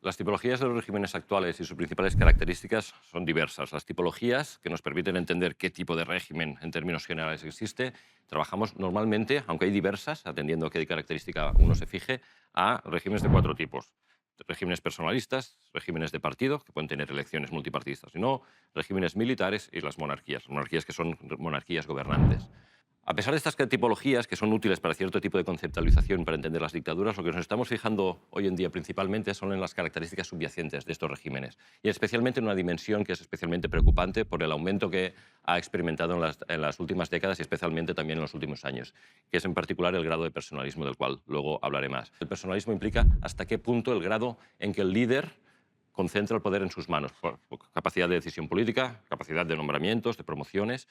Las tipologías de los regímenes actuales y sus principales características son diversas. Las tipologías que nos permiten entender qué tipo de régimen en términos generales existe, trabajamos normalmente, aunque hay diversas, atendiendo a qué característica uno se fije, a regímenes de cuatro tipos. Regímenes personalistas, regímenes de partido, que pueden tener elecciones multipartidistas y no, regímenes militares y las monarquías que son monarquías gobernantes. A pesar de estas tipologías, que son útiles para cierto tipo de conceptualización para entender las dictaduras, lo que nos estamos fijando hoy en día principalmente son en las características subyacentes de estos regímenes, y especialmente en una dimensión que es especialmente preocupante por el aumento que ha experimentado en las últimas décadas y especialmente también en los últimos años, que es en particular el grado de personalismo, del cual luego hablaré más. El personalismo implica hasta qué punto el grado en que el líder concentra el poder en sus manos, por capacidad de decisión política, capacidad de nombramientos, de promociones,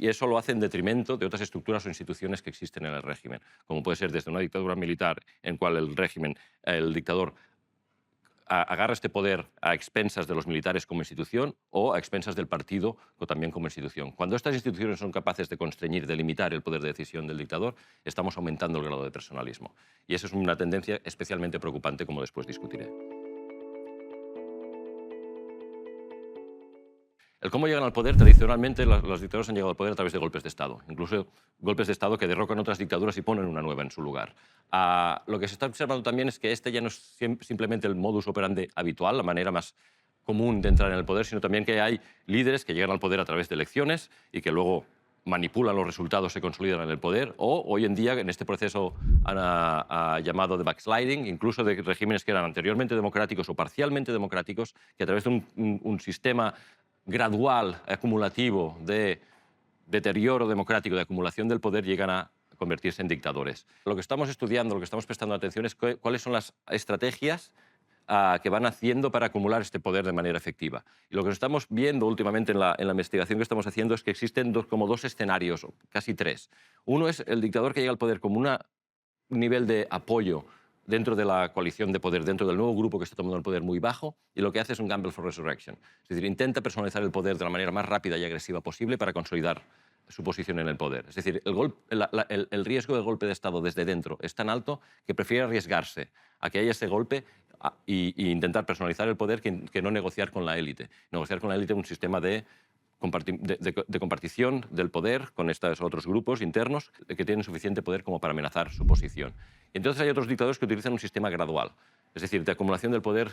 y eso lo hace en detrimento de otras estructuras o instituciones que existen en el régimen, como puede ser desde una dictadura militar en cual el dictador agarra este poder a expensas de los militares como institución o a expensas del partido o también como institución. Cuando estas instituciones son capaces de constreñir, de limitar el poder de decisión del dictador, estamos aumentando el grado de personalismo. Y eso es una tendencia especialmente preocupante, como después discutiré. El cómo llegan al poder, tradicionalmente los dictadores han llegado al poder a través de golpes de Estado, incluso golpes de Estado que derrocan otras dictaduras y ponen una nueva en su lugar. Lo que se está observando también es que este ya no es simplemente el modus operandi habitual, la manera más común de entrar en el poder, sino también que hay líderes que llegan al poder a través de elecciones y que luego manipulan los resultados, se consolidan en el poder, o hoy en día, en este proceso llamado de backsliding, incluso de regímenes que eran anteriormente democráticos o parcialmente democráticos, que a través de un sistema gradual, acumulativo de deterioro democrático, de acumulación del poder, llegan a convertirse en dictadores. Lo que estamos estudiando, lo que estamos prestando atención es cuáles son las estrategias que van haciendo para acumular este poder de manera efectiva. Y lo que estamos viendo últimamente en la investigación que estamos haciendo es que existen como dos escenarios, o casi tres. Uno es el dictador que llega al poder como un nivel de apoyo dentro de la coalición de poder, dentro del nuevo grupo que está tomando el poder muy bajo, y lo que hace es un gamble for resurrection. Es decir, intenta personalizar el poder de la manera más rápida y agresiva posible para consolidar su posición en el poder. Es decir, el riesgo de golpe de Estado desde dentro es tan alto que prefiere arriesgarse a que haya ese golpe y intentar personalizar el poder que no negociar con la élite. Negociar con la élite un sistema de compartición del poder con estos otros grupos internos que tienen suficiente poder como para amenazar su posición. Y entonces hay otros dictadores que utilizan un sistema gradual, es decir, de acumulación del poder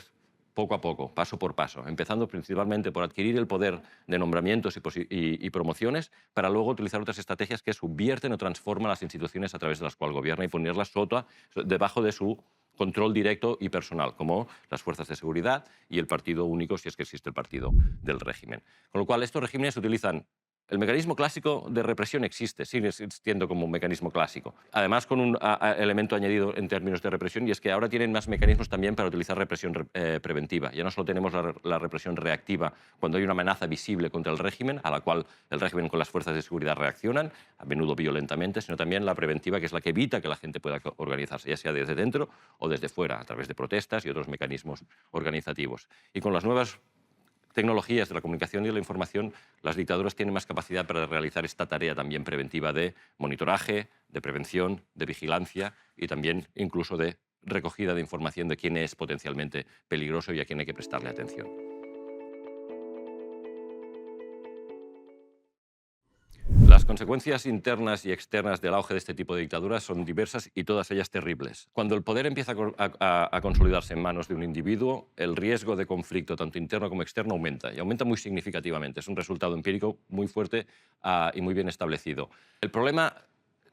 poco a poco, paso por paso, empezando principalmente por adquirir el poder de nombramientos y promociones, para luego utilizar otras estrategias que subvierten o transforman las instituciones a través de las cuales gobierna y ponerlas debajo de su control directo y personal, como las fuerzas de seguridad y el partido único, si es que existe el partido del régimen. Con lo cual, estos regímenes utilizan el mecanismo clásico de represión existe, sigue existiendo como un mecanismo clásico. Además, con un elemento añadido en términos de represión, y es que ahora tienen más mecanismos también para utilizar represión preventiva. Ya no solo tenemos la represión reactiva cuando hay una amenaza visible contra el régimen, a la cual el régimen con las fuerzas de seguridad reaccionan, a menudo violentamente, sino también la preventiva, que es la que evita que la gente pueda organizarse, ya sea desde dentro o desde fuera, a través de protestas y otros mecanismos organizativos. Y con las nuevas tecnologías de la comunicación y de la información, las dictaduras tienen más capacidad para realizar esta tarea también preventiva de monitoraje, de prevención, de vigilancia y también incluso de recogida de información de quién es potencialmente peligroso y a quién hay que prestarle atención. Las consecuencias internas y externas del auge de este tipo de dictaduras son diversas y todas ellas terribles. Cuando el poder empieza a consolidarse en manos de un individuo, el riesgo de conflicto, tanto interno como externo, aumenta, y aumenta muy significativamente. Es un resultado empírico muy fuerte y muy bien establecido. El problema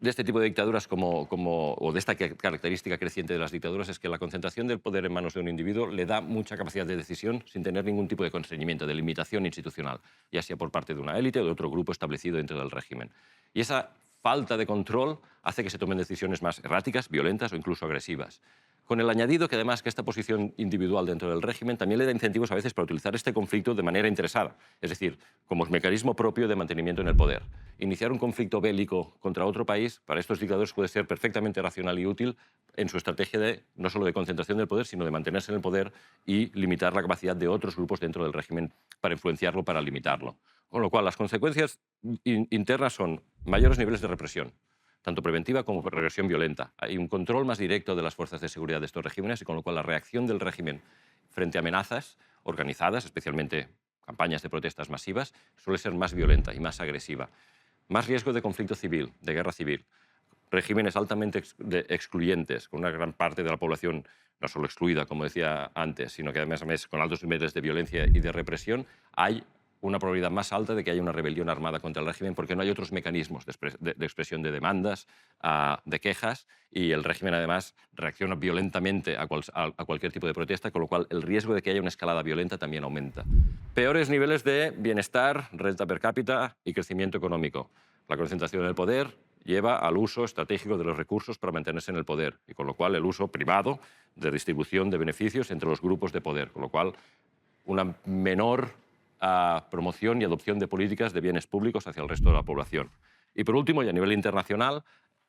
de este tipo de dictaduras o de esta característica creciente de las dictaduras es que la concentración del poder en manos de un individuo le da mucha capacidad de decisión sin tener ningún tipo de constreñimiento, de limitación institucional, ya sea por parte de una élite o de otro grupo establecido dentro del régimen. Y esa falta de control hace que se tomen decisiones más erráticas, violentas o incluso agresivas. Con el añadido que además que esta posición individual dentro del régimen también le da incentivos a veces para utilizar este conflicto de manera interesada, es decir, como mecanismo propio de mantenimiento en el poder. Iniciar un conflicto bélico contra otro país para estos dictadores puede ser perfectamente racional y útil en su estrategia no solo de concentración del poder, sino de mantenerse en el poder y limitar la capacidad de otros grupos dentro del régimen para influenciarlo, para limitarlo. Con lo cual, las consecuencias internas son mayores niveles de represión, tanto preventiva como represión violenta. Hay un control más directo de las fuerzas de seguridad de estos regímenes y con lo cual la reacción del régimen frente a amenazas organizadas, especialmente campañas de protestas masivas, suele ser más violenta y más agresiva. Más riesgo de conflicto civil, de guerra civil. Regímenes altamente excluyentes, con una gran parte de la población no solo excluida, como decía antes, sino que además con altos niveles de violencia y de represión, hay una probabilidad más alta de que haya una rebelión armada contra el régimen porque no hay otros mecanismos de expresión de demandas, de quejas, y el régimen además reacciona violentamente a cualquier tipo de protesta, con lo cual el riesgo de que haya una escalada violenta también aumenta. Peores niveles de bienestar, renta per cápita y crecimiento económico. La concentración del poder lleva al uso estratégico de los recursos para mantenerse en el poder, y con lo cual el uso privado de distribución de beneficios entre los grupos de poder, con lo cual una menor promoción y adopción de políticas de bienes públicos hacia el resto de la población. Y por último, y a nivel internacional,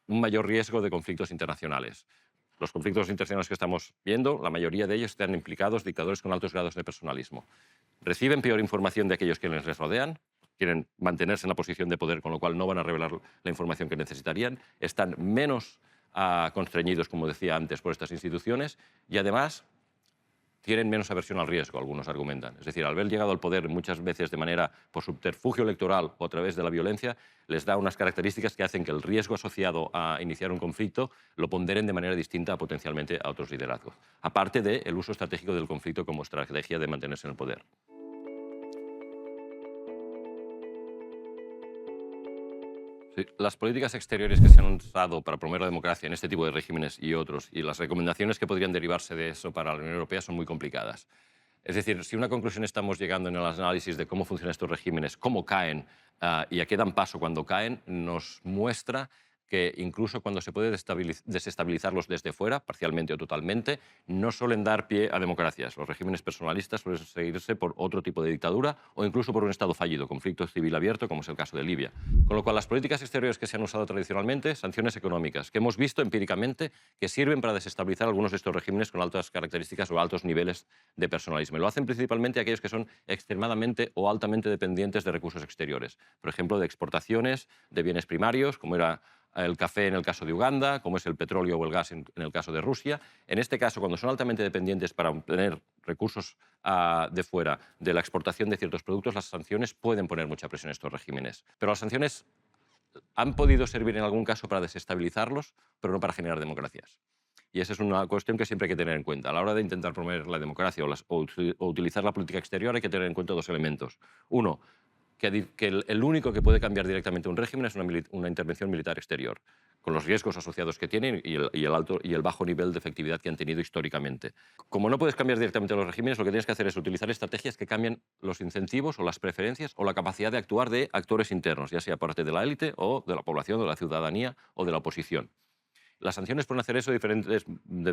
un mayor riesgo de conflictos internacionales. Los conflictos internacionales que estamos viendo, la mayoría de ellos están implicados dictadores con altos grados de personalismo. Reciben peor información de aquellos que les rodean, quieren mantenerse en la posición de poder, con lo cual no van a revelar la información que necesitarían, están menos constreñidos, como decía antes, por estas instituciones, y además tienen menos aversión al riesgo, algunos argumentan. Es decir, al haber llegado al poder muchas veces de manera por subterfugio electoral o a través de la violencia, les da unas características que hacen que el riesgo asociado a iniciar un conflicto lo ponderen de manera distinta potencialmente a otros liderazgos, aparte del uso estratégico del conflicto como estrategia de mantenerse en el poder. Sí, las políticas exteriores que se han usado para promover la democracia en este tipo de regímenes y otros, y las recomendaciones que podrían derivarse de eso para la Unión Europea son muy complicadas. Es decir, si una conclusión estamos llegando en el análisis de cómo funcionan estos regímenes, cómo caen y a qué dan paso cuando caen, nos muestra que incluso cuando se puede desestabilizarlos desde fuera, parcialmente o totalmente, no suelen dar pie a democracias. Los regímenes personalistas suelen seguirse por otro tipo de dictadura o incluso por un Estado fallido, conflicto civil abierto, como es el caso de Libia. Con lo cual, las políticas exteriores que se han usado tradicionalmente, sanciones económicas, que hemos visto empíricamente que sirven para desestabilizar algunos de estos regímenes con altas características o altos niveles de personalismo. Y lo hacen principalmente aquellos que son extremadamente o altamente dependientes de recursos exteriores. Por ejemplo, de exportaciones de bienes primarios, como era el café en el caso de Uganda, como es el petróleo o el gas en el caso de Rusia. En este caso, cuando son altamente dependientes para obtener recursos de fuera de la exportación de ciertos productos, las sanciones pueden poner mucha presión en estos regímenes. Pero las sanciones han podido servir en algún caso para desestabilizarlos, pero no para generar democracias. Y esa es una cuestión que siempre hay que tener en cuenta. A la hora de intentar promover la democracia o utilizar la política exterior hay que tener en cuenta dos elementos. Uno, que el único que puede cambiar directamente un régimen es una intervención militar exterior, con los riesgos asociados que tienen y el alto y el bajo nivel de efectividad que han tenido históricamente. Como no puedes cambiar directamente los regímenes, lo que tienes que hacer es utilizar estrategias que cambien los incentivos o las preferencias o la capacidad de actuar de actores internos, ya sea parte de la élite o de la población, de la ciudadanía o de la oposición. Las sanciones pueden hacer eso de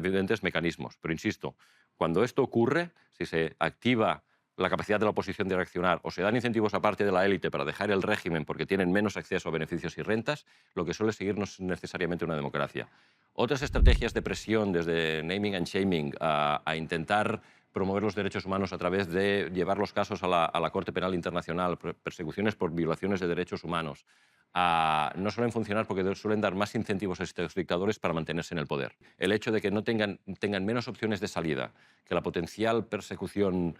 diferentes mecanismos, pero insisto, cuando esto ocurre, si se activa la capacidad de la oposición de reaccionar o se dan incentivos a parte de la élite para dejar el régimen porque tienen menos acceso a beneficios y rentas, lo que suele seguir no es necesariamente una democracia. Otras estrategias de presión, desde naming and shaming, a intentar promover los derechos humanos a través de llevar los casos a la Corte Penal Internacional, persecuciones por violaciones de derechos humanos, no suelen funcionar porque suelen dar más incentivos a estos dictadores para mantenerse en el poder. El hecho de que no tengan menos opciones de salida, que la potencial persecución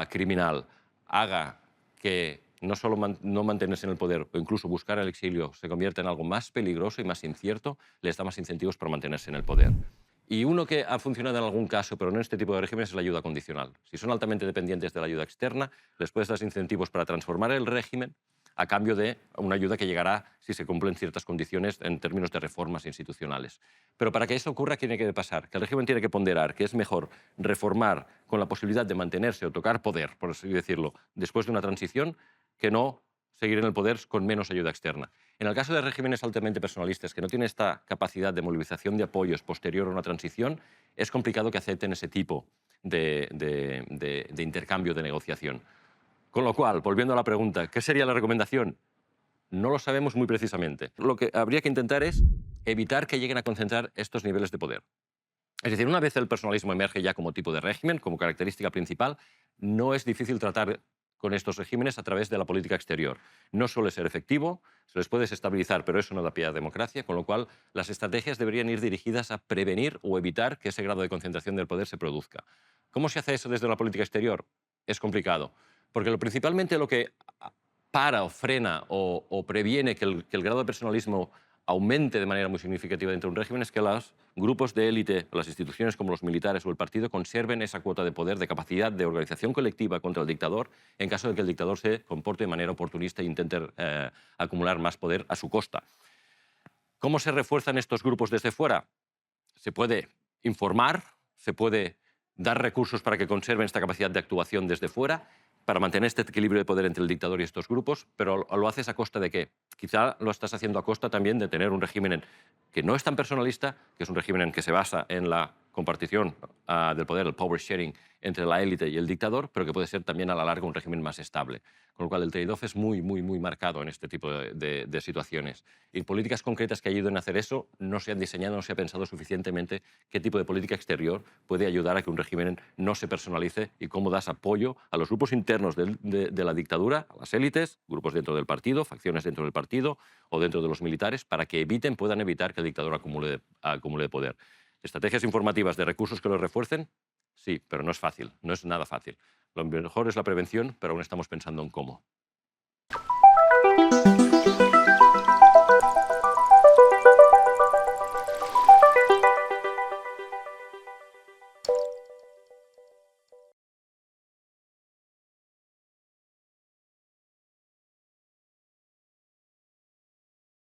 criminal haga que no solo no mantenerse en el poder o incluso buscar el exilio se convierta en algo más peligroso y más incierto, les da más incentivos para mantenerse en el poder. Y uno que ha funcionado en algún caso, pero no en este tipo de regímenes, es la ayuda condicional. Si son altamente dependientes de la ayuda externa, les puedes dar incentivos para transformar el régimen a cambio de una ayuda que llegará si se cumplen ciertas condiciones en términos de reformas institucionales. Pero para que eso ocurra, ¿qué tiene que pasar? Que el régimen tiene que ponderar que es mejor reformar con la posibilidad de mantenerse o tocar poder, por así decirlo, después de una transición, que no seguir en el poder con menos ayuda externa. En el caso de regímenes altamente personalistas que no tienen esta capacidad de movilización de apoyos posterior a una transición, es complicado que acepten ese tipo de intercambio, de negociación. Con lo cual, volviendo a la pregunta, ¿qué sería la recomendación? No lo sabemos muy precisamente. Lo que habría que intentar es evitar que lleguen a concentrar estos niveles de poder. Es decir, una vez el personalismo emerge ya como tipo de régimen, como característica principal, no es difícil tratar con estos regímenes a través de la política exterior. No suele ser efectivo, se les puede desestabilizar, pero eso no da pie a democracia, con lo cual las estrategias deberían ir dirigidas a prevenir o evitar que ese grado de concentración del poder se produzca. ¿Cómo se hace eso desde la política exterior? Es complicado, porque principalmente lo que para o frena o previene que el grado de personalismo aumente de manera muy significativa dentro de un régimen es que los grupos de élite, las instituciones como los militares o el partido, conserven esa cuota de poder, de capacidad de organización colectiva contra el dictador en caso de que el dictador se comporte de manera oportunista e intente acumular más poder a su costa. ¿Cómo se refuerzan estos grupos desde fuera? Se puede informar, se puede dar recursos para que conserven esta capacidad de actuación desde fuera, para mantener este equilibrio de poder entre el dictador y estos grupos, pero lo haces a costa de qué? Quizá lo estás haciendo a costa también de tener un régimen que no es tan personalista, que es un régimen que se basa en la compartición del poder, el power sharing entre la élite y el dictador, pero que puede ser también a la larga un régimen más estable. Con lo cual el trade-off es muy, muy, muy marcado en este tipo de situaciones. Y políticas concretas que ayuden a hacer eso no se han diseñado, no se ha pensado suficientemente qué tipo de política exterior puede ayudar a que un régimen no se personalice y cómo das apoyo a los grupos internos de la dictadura, a las élites, grupos dentro del partido, facciones dentro del partido o dentro de los militares, para que puedan evitar que el dictador acumule poder. ¿Estrategias informativas de recursos que lo refuercen? Sí, pero no es fácil, no es nada fácil. Lo mejor es la prevención, pero aún estamos pensando en cómo.